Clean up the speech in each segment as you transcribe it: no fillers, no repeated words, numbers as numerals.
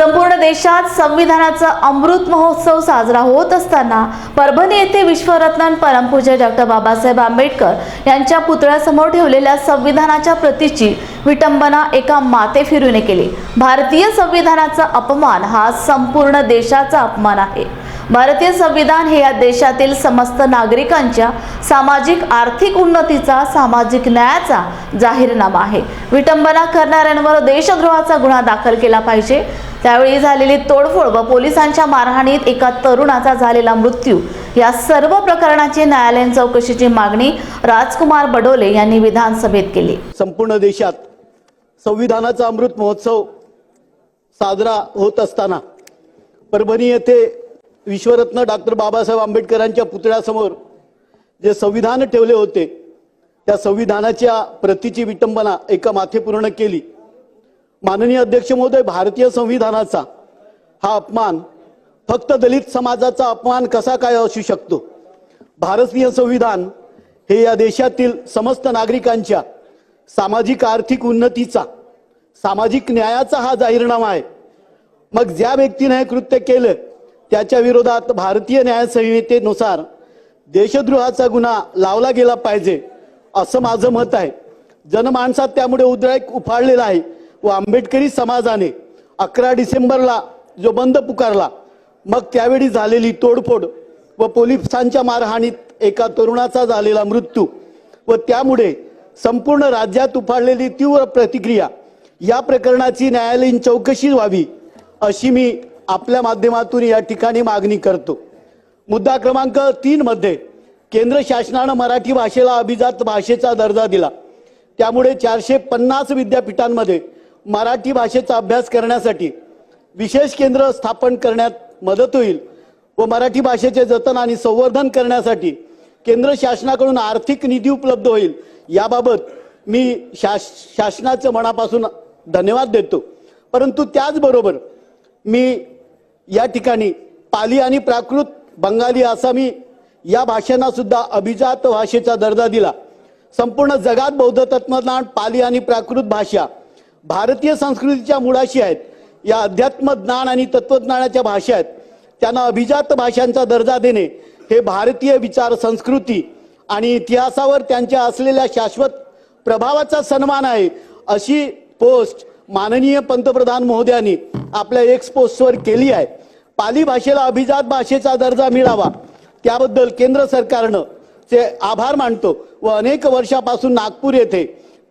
संपूर्ण देशात संविधानाचा अमृत महोत्सव साजरा होत असताना परभणी येथे विश्वरत्न परमपूज्य डॉक्टर बाबासाहेब आंबेडकर यांच्या पुतळ्यासमोर ठेवलेल्या संविधानाच्या प्रतीची विटंबना एका माथेफिरूने केली। भारतीय संविधानाचा अपमान हा संपूर्ण देशाचा अपमान आहे। भारतीय संविधान हे या देशातील समस्त नागरिकांच्या सामाजिक आर्थिक उन्नतीचा, सामाजिक न्यायाचा जाहीरनामा आहे। विटंबना करणाऱ्यांवर देशद्रोहाचा गुन्हा दाखल केला पाहिजे। त्यावेळी झालेली तोडफोड व पोलिसांच्या मारहाणीत एका तरुणाचा झालेला मृत्यू या सर्व प्रकरणाची न्यायालयीन चौकशीची मागणी राजकुमार बडोले यांनी विधानसभेत केली। संपूर्ण देशात संविधानाचा अमृत महोत्सव साजरा होत असताना परभणी येथे विश्वरत्न डॉक्टर बाबासाहेब आंबेडकरांच्या पुतळ्यासमोर जे संविधान ठेवले होते त्या संविधानाच्या प्रतीची विटंबना एका माथेफिरूने केली। माननीय अध्यक्ष महोदय, भारतीय संविधानाचा हा अपमान फक्त दलित समाजाचा अपमान कसा काय असू शकतो? भारतीय संविधान हे या देशातील समस्त नागरिकांच्या सामाजिक आर्थिक उन्नतीचा, सामाजिक न्यायाचा हा जाहीरनामा आहे। मग ज्या व्यक्तीने हे कृत्य केलं त्याच्या विरोधात भारतीय न्याय संहितेनुसार देशद्रोहाचा गुन्हा लावला गेला पाहिजे असं माझं मत आहे। जनमानसात त्यामुळे उद्रेक उफाळलेला आहे व आंबेडकरी समाजाने 11 डिसेंबरला जो बंद पुकारला, मग त्यावेळी झालेली तोडफोड व पोलिसांच्या मारहाणीत एका तरुणाचा झालेला मृत्यू व त्यामुळे संपूर्ण राज्यात उफाळलेली तीव्र प्रतिक्रिया, या प्रकरणाची न्यायालयीन चौकशी व्हावी अशी मी आपल्या माध्यमातून या ठिकाणी मागणी करतो। मुद्दा क्रमांक 3 मध्ये केंद्र शासनाने मराठी भाषेला अभिजात भाषेचा दर्जा दिला। त्यामुळे 450 विद्यापीठांमध्ये मराठी भाषेचा अभ्यास करण्यासाठी विशेष केंद्र स्थापन करण्यात मदत होईल व मराठी भाषेचे जतन आणि संवर्धन करण्यासाठी केंद्र शासनाकडून आर्थिक निधी उपलब्ध होईल। याबाबत मी शासनाचे मनापासून धन्यवाद देतो। परंतु त्याचबरोबर मी या ठिकाणी पाली आणि प्राकृत, बंगाली, आसामी या भाषांना सुद्धा अभिजात भाषेचा दर्जा दिला। संपूर्ण जगात बौद्ध तत्वज्ञान, पाली आणि प्राकृत भाषा भारतीय संस्कृतीच्या मुळाशी आहेत। या अध्यात्म ज्ञान आणि तत्वज्ञानाच्या भाषा आहेत। त्यांना अभिजात भाषांचा दर्जा देणे हे भारतीय विचार, संस्कृती आणि इतिहासावर त्यांच्या असलेल्या शाश्वत प्रभावाचा सन्मान आहे अशी पोस्ट माननीय पंतप्रधान महोदयांनी आपल्या एक्स पोस्टवर केली आहे। पाली भाषेला अभिजात भाषेचा दर्जा मिळावा त्याबद्दल केंद्र सरकारनं चे आभार मानतो व अनेक वर्षापासून नागपूर येथे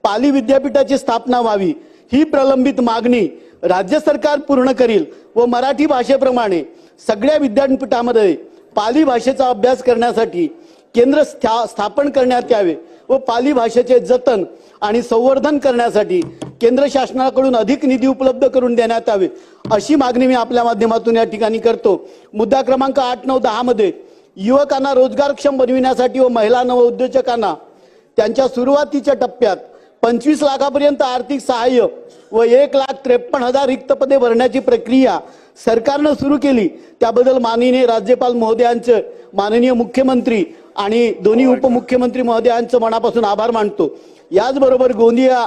पाली विद्यापीठाची स्थापना व्हावी ही प्रलंबित मागणी राज्य सरकार पूर्ण करील व मराठी भाषेप्रमाणे सगळ्या विद्यापीठामध्ये पाली भाषेचा अभ्यास करण्यासाठी केंद्र स्थापन करण्यात यावे व पाली भाषेचे जतन आणि संवर्धन करण्यासाठी केंद्र शासनाकडून अधिक निधी उपलब्ध करून देण्यात यावे अशी मागणी मी आपल्या माध्यमातून या ठिकाणी करतो। मुद्दा क्रमांक 8, 9, 10 मध्ये युवकांना रोजगारक्षम बनविण्यासाठी व महिला नवउद्योजकांना त्यांच्या सुरुवातीच्या टप्प्यात 25 लाखापर्यंत आर्थिक सहाय्य व 1,53,000 रिक्त पदे भरण्याची प्रक्रिया सरकारने सुरू केली। त्याबद्दल माननीय राज्यपाल महोदयांचे, माननीय मुख्यमंत्री आणि दोन्ही उपमुख्यमंत्री महोदयांचे मनापासून आभार मानतो। याचबरोबर गोंदिया,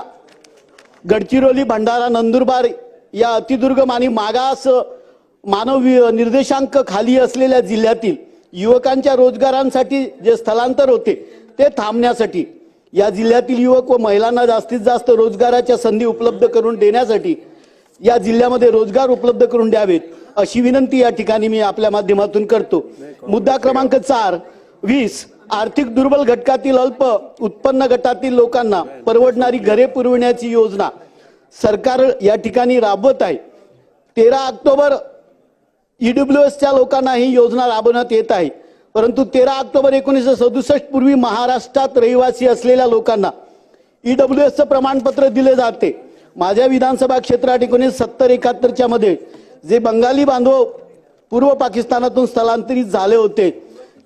गडचिरोली, भंडारा, नंदुरबार या अतिदुर्गम आणि मागास मानव निर्देशांक खाली असलेल्या जिल्ह्यातील युवकांच्या रोजगारांसाठी जे स्थलांतर होते ते थांबण्यासाठी, या जिल्ह्यातील युवक व महिलांना जास्तीत जास्त रोजगाराच्या संधी उपलब्ध करून देण्यासाठी या जिल्ह्यामध्ये रोजगार उपलब्ध करून द्यावेत अशी विनंती या ठिकाणी मी आपल्या माध्यमातून करतो। मुद्दा क्रमांक 4, 20 आर्थिक दुर्बल घटकातील अल्प उत्पन्न गटातील लोकांना परवडणारी घरे पुरविण्याची योजना सरकार या ठिकाणी राबवत आहे। 13 ऑक्टोबर ईडब्ल्यूएसच्या लोकांना ही योजना राबवण्यात येत आहे। परंतु 13 ऑक्टोबर 1967 पूर्वी महाराष्ट्रात रहिवासी असलेल्या लोकांना ईडब्ल्यूएसचं प्रमाणपत्र दिले जाते। माझ्या विधानसभा क्षेत्रात 1970-71 मध्ये जे बंगाली बांधव पूर्व पाकिस्तानातून स्थलांतरित झाले होते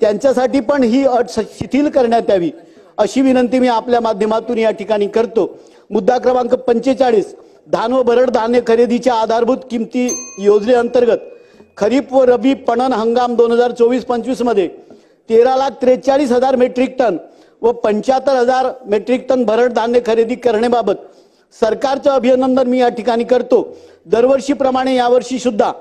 त्यांच्यासाठी पण ही अट शिथिल करण्यात यावी अशी विनंती मी आपल्या माध्यमातून या ठिकाणी करतो। मुद्दा क्रमांक 45, धान व भरड धान्य खरेदीच्या आधारभूत किमती योजनेअंतर्गत खरीप व रबी पणन हंगाम 2024-25 मध्ये 13,43,000 मेट्रिक टन व 75,000 मेट्रिक टन भरड धान्य खरेदी करण्याबाबत सरकारचं अभिनंदन मी या ठिकाणी करतो. दरवर्षीप्रमाणे यावर्षी सुद्धा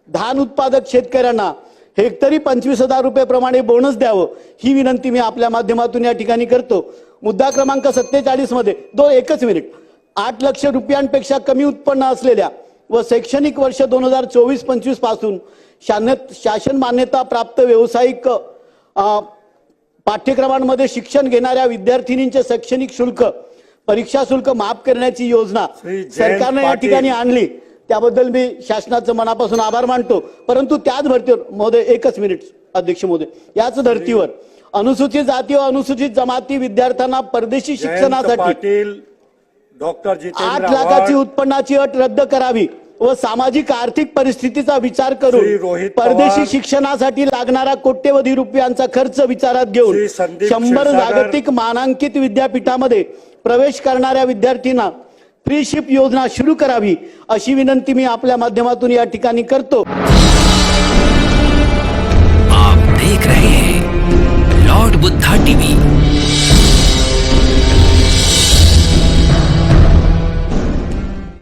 धान उत्पादक शेतकऱ्यांना हेक्टरी 25,000 रुपये प्रमाणे बोनस द्यावं ही विनंती मी आपल्या माध्यमातून या ठिकाणी करतो. मुद्दा क्रमांक 47 मध्ये एकच मिनिट 8 लक्ष रुपयांपेक्षा कमी उत्पन्न असलेल्या व शैक्षणिक वर्ष 2024-25 पासून शासन मान्यता प्राप्त व्यावसायिक पाठ्यक्रमांमध्ये शिक्षण घेणाऱ्या विद्यार्थिनींचे शैक्षणिक शुल्क परीक्षा शुल्क माफ करण्याची योजना सरकारने या ठिकाणी आणली. त्याबद्दल मी शासनाचं मनापासून आभार मानतो. परंतु त्याच धर्तीवर महोदय एकच मिनिट अध्यक्ष महोदय, याच धर्तीवर अनुसूचित जाती व अनुसूचित जमाती विद्यार्थ्यांना परदेशी शिक्षणासाठी डॉक्टर 8 लाखाची उत्पन्नाची अट रद्द करावी व सामाजिक आर्थिक परिस्थितीचा विचार श्री करून रोहित परदेशी पवार, शिक्षणासाठी लागणारा कोट्यवधी रुपयांचा खर्च विचारात घेऊन श्री संदीप 100 क्षीरसागर, जागतिक मानांकित विद्यापीठामध्ये प्रवेश करणाऱ्या विद्यार्थ्यांना फ्री शिप योजना सुरू करावी अशी विनंती मी आपल्या माध्यमातून या ठिकाणी करतो.